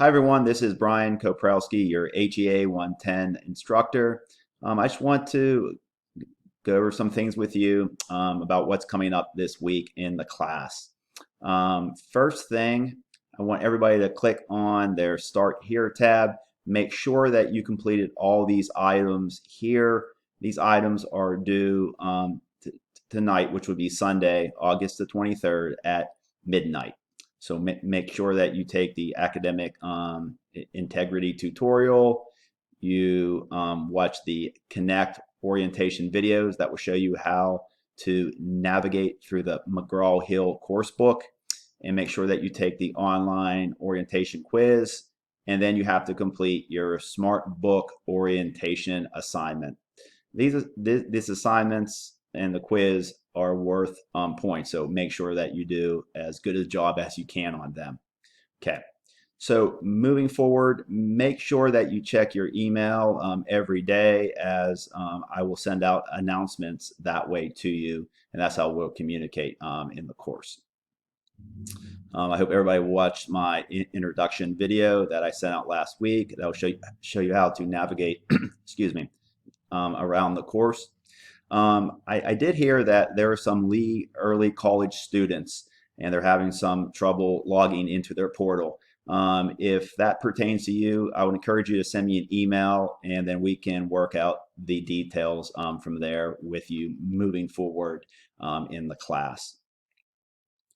Hi everyone, this is Brian Koprowski, your HEA 110 instructor. I just want to go over some things with you about what's coming up this week in the class. First thing, I want everybody to click on their Start Here tab. Make sure that you completed all these items here. These items are due tonight, which would be Sunday, August the 23rd at midnight. So make sure that you take the academic integrity tutorial. You watch the Connect orientation videos that will show you how to navigate through the McGraw-Hill course book, and make sure that you take the online orientation quiz, and then you have to complete your Smart Book orientation assignment. These assignments and the quiz are worth points, so make sure that you do as good a job as you can on them. Okay, so moving forward, make sure that you check your email every day, as I will send out announcements that way to you, and that's how we'll communicate in the course. I hope everybody watched my introduction video that I sent out last week. That will show you how to navigate excuse me, around the course. I did hear that there are some Lee early college students and they're having some trouble logging into their portal. If that pertains to you, I would encourage you to send me an email, and then we can work out the details from there with you moving forward in the class.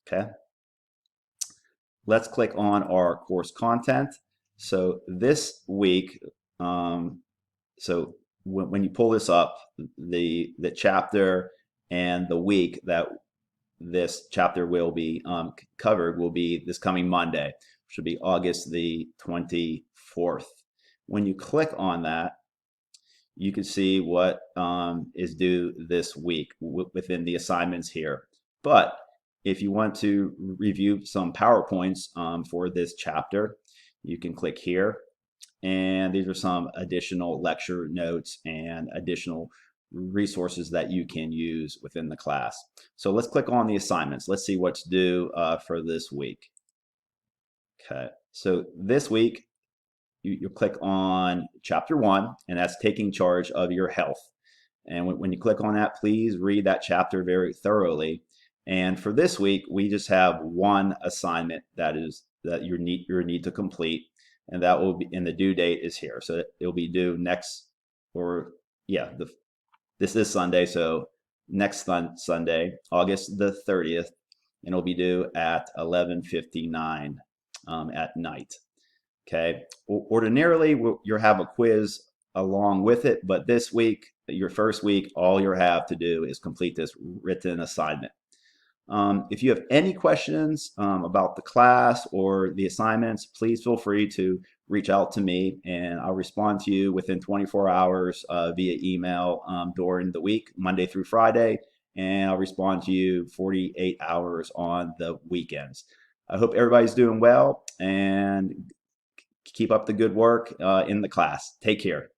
Okay. Let's click on our course content. So this week, so when you pull this up, the chapter and the week that this chapter will be covered will be this coming Monday, which will be August the 24th. When you click on that, you can see what is due this week within the assignments here. But if you want to review some PowerPoints for this chapter, you can click here. And these are some additional lecture notes and additional resources that you can use within the class. So let's click on the assignments. Let's see what's due for this week. Okay, so this week, you'll click on Chapter 1, and that's taking charge of your health. And when you click on that, please read that chapter very thoroughly. And for this week, we just have one assignment that you need to complete, and that will be, and the due date is here. So it'll be due next, or yeah, this is Sunday, so next Sunday, August the 30th, and it'll be due at 11:59 at night. Okay. Ordinarily, you'll have a quiz along with it, but this week, your first week, all you have to do is complete this written assignment. If you have any questions about the class or the assignments, please feel free to reach out to me, and I'll respond to you within 24 hours via email during the week, Monday through Friday, and I'll respond to you 48 hours on the weekends. I hope everybody's doing well, and keep up the good work in the class. Take care.